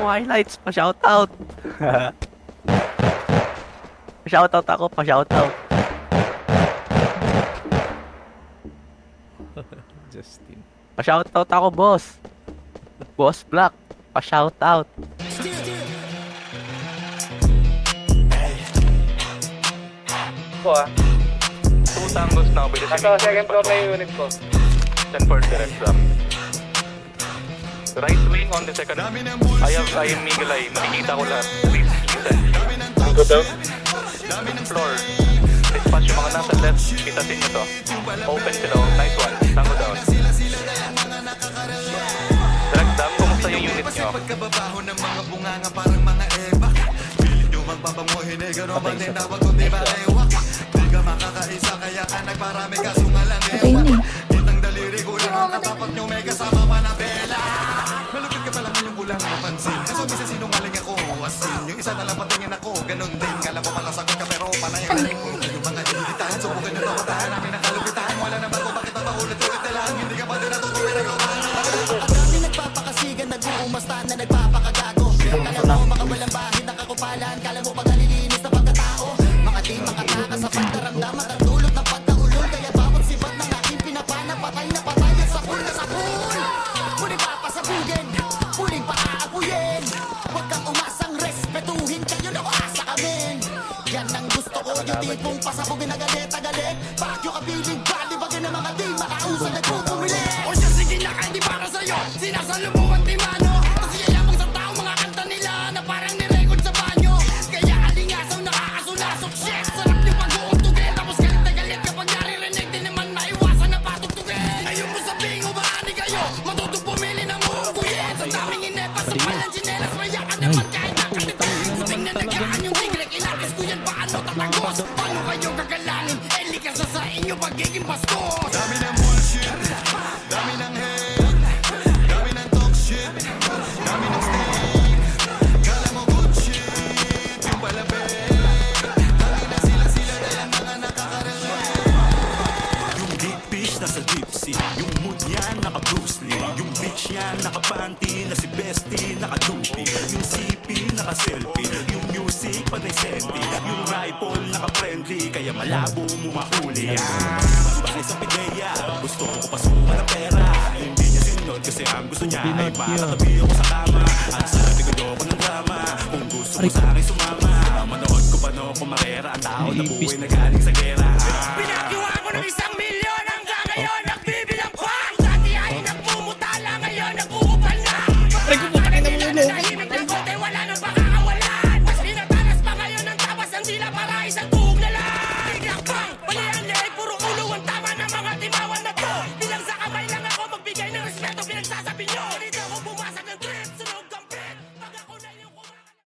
highlights. Pa-shoutout. Pa-shoutout ako, pa-shoutout. Justin. Pa-shoutout ako, boss. Boss Black. Pa-shoutout. Po ah. 2 tangos now by the Nasa second floor na yung unit ko. 10 for direct jump. Right wing on the second. I am Miguel ay. Makikita ko lahat. Please listen. Go down. Floor. Dispatch yung mga nasa left. Kitasin nyo to. Open sila. Nice one. Tango down. Direct dam. Kumusta yung unit nyo? Pagkababaho ng mga bunganga parang mga eba. Pilit nyo magpapamuhin eh, gano'n ba din tawag ko di ba ewak? Di ka makakaisa kaya ka nagparami ka sungalan ewa. Itang daliri ko lang ang katapat nyo may kasama manabela. Malupit ka pala ngayong kulang mapansin. Kaso misa sinungaling ako asin. Yung isa na lang patingin ako ganun din. Kala mo pala sagot ka pero panay ang galing ko. Yung mga hinilitahan subukan nyo tawatahan namin ang kalupitahan. Wala naman ko bakit napaulit-ulit na lang. Hindi ka pa din natutuwi na gawin. Ang dami nagpapakasigan, nag-uumasta na nagpapakagago. Kala mo makawalang bahin, nakakupalan. Kala mo pagalilinis na pagkatao. Mga di makataka sa pagkaramdaman ang dulot ng pagkaulol. Kaya bawat sibat ng aking pinapana, patay na patay at sapul na sapul. Muling papasabugin, muling paaakuyin. Huwag kang umasang respetuhin kayo na uasa kamin. Yan ang gusto ko, yung tipong pasabugin na galit. Bakyo kabiling balibagin ng mga di makausap na pupumili. O siya sige na kahit di para sa'yo, sinasalubungan di mano. Kasi yayamang sa tao mga kanta nila na parang nirecord sa banyo. Kaya alingasaw nakakasunasok, shit. Sarap yung pag-uuntugin, tapos galit na galit kapag naririnig. Di naman maiwasan na patugtugin. Ngayon mo sabihin umaani kayo, matutong pumili ng uuguyin. Sa daming inepa sa palang chinelas, maya ka naman kahit nakalitan. Kuting na nagaan yung tigre, inatis ko yan paano tatagos. Paano kayo gagalangin, eh likas na sa inyo pagiging bastos. Dami ng bullshit, dami ng hate, dami ng talk shit, dami ng steak. Kala mo good shit, yung palabi. Dami na sila na lang mga nakakarelate. Yung deep fish nasa deep sea, yung mood yan naka Bruce Lee. Yung bitch yan naka-panty na si Bestie naka-duty. Yung CP naka-selfie, yung music panay senti. Yung rifle naka-friendly, kaya malabo mo mahuli. Bakit sa pideya, gusto ko pasukan ng pera. Hindi niya sinunod kasi ang gusto niya ay makatabi ako sa kama. At sa likod ako ng drama, kung gusto mo sa akin sumama. Manood ko pa no kung makera ang tao na buhay na galing